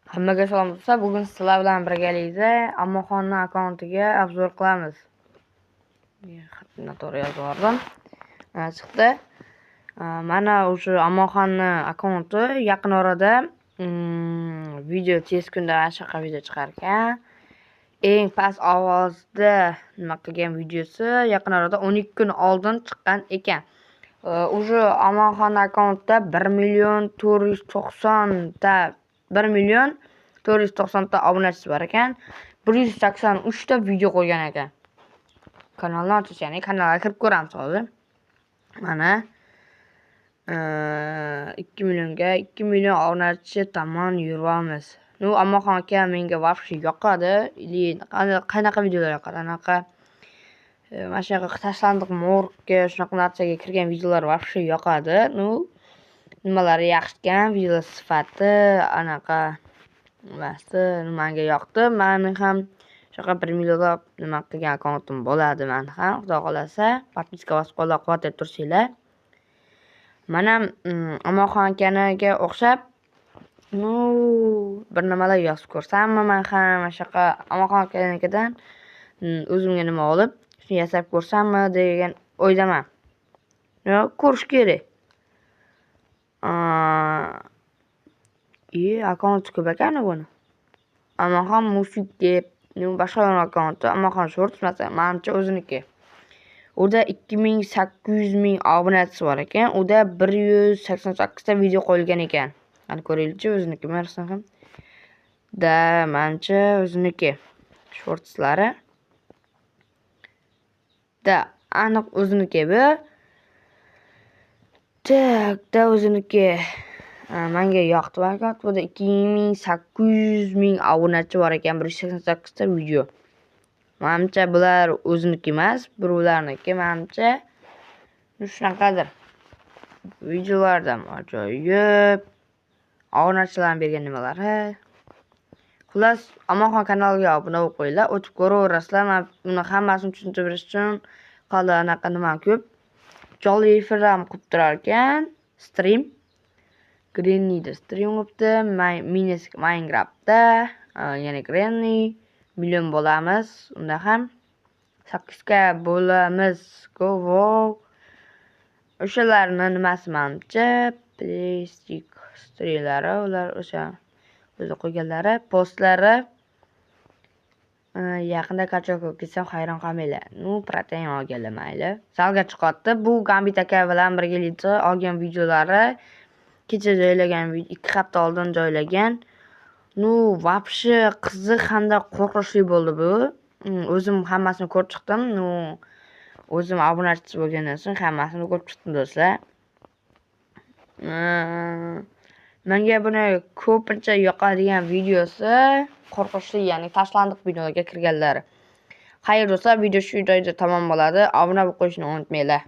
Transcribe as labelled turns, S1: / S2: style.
S1: Hammaga salom do'stlar. Bugun sizlar bilan birgalikda Ammoxonning akkauntiga obzor qilamiz. Noto'g'ri yozib yubordim. Chiqdi. Mana o'sha Ammoxonning akkaunti yaqin orada video tez kunda shunaqa video chiqar ekan. Eng past ovozda nima qilgan videosi yaqin orada 12 kun oldin chiqqan ekan. O'sha Ammoxon akkauntida 1.490 ta 1.490 ta obunachisi bor ekan. 183 ta video qo'ygan ekan. Kanalni ochish, ya'ni kanalga kirib ko'ramiz hozir. Mana 2 million obunachi tomon yuramiz. Ammoxon aka menga вообще yoqadi. Qanaqa videolar yoqadi? Anaqa mana shunaqa tashlandiq morgga shunaqa narsaga kirgan videolar вообще yoqadi. Nimalari yaxshi ekan, video sifati, anaqa nimasi menga yoqdi. Meni ham shunaqa 1 millionlab nima qilgan akkauntim bo'ladi meni ham. Xudo xolasa, podpiska bosib qo'llab-quvvatlab tursanglar. Mana Ammoxon akaniga o'xshab bir nimalar yozib ko'rsammi, men ham shunaqa Ammoxon akanikidan o'zimga nima olib, shuni yasab ko'rsammi degan o'ydaman. Ko'rish kerak. Akkaunt ko'p ekan buni. Ammoxon mushuk deb, boshqa akkaunti Ammoxon shorts masalan, menimcha o'ziniki. Unda 2800 ming obunachisi bor ekan. Unda 188 ta video qo'yilgan ekan. Qani ko'ringlar-chi o'ziniki men ham. Menimcha o'ziniki shortslari. Aniq o'ziniki bu. O'ziniki menga yoqdi akkaunt. Bunda 2800 ming obunachi bor ekan, 188 ta video. Menimcha bular o'ziniki emas, birovlarniki. Menimcha shunaqadir. Videolardan ajoyib obunachilarning bergan nimalari. Xullas, Ammoxon kanaliga obuna bo'lib qo'yinglar, o'tib ko'raverasizlar. Men buni hammasini tushuntirib berish uchun qoldi anaqa nima ko'p. Jonli efir ham qilib turar ekan, stream. Granny'da stream qilibdi, Minecraftda, yana Granny million bo'lamiz. Unda ham 8 ga bo'lamiz. Wow. O'shalarni nimasi menimcha plastik strelari, ular o'sha o'zi qo'yganlari, postlari yaqinda qachon ko'p ketsam hayron qolmanglar. Protein olganlar mayli. Salga chiqadi. Bu Gambit aka bilan birgalikda olgan videolari kecha joylagan, 2 hafta oldin joylagan. Вообще qiziq hamda qo'rqinchli bo'ldi bu. O'zim hammasini ko'rib chiqdim. O'zim obunachisi bo'lgandan so'ng hammasini ko'rib chiqdim do'stlar. Menga buni ko'pincha yoqadigan videosi qo'rqinchli, ya'ni tashlandiq binoga kirganlari. Xayr do'stlar, video shu joyda tamom bo'ladi. Obuna bo'lib qo'yishni unutmanglar.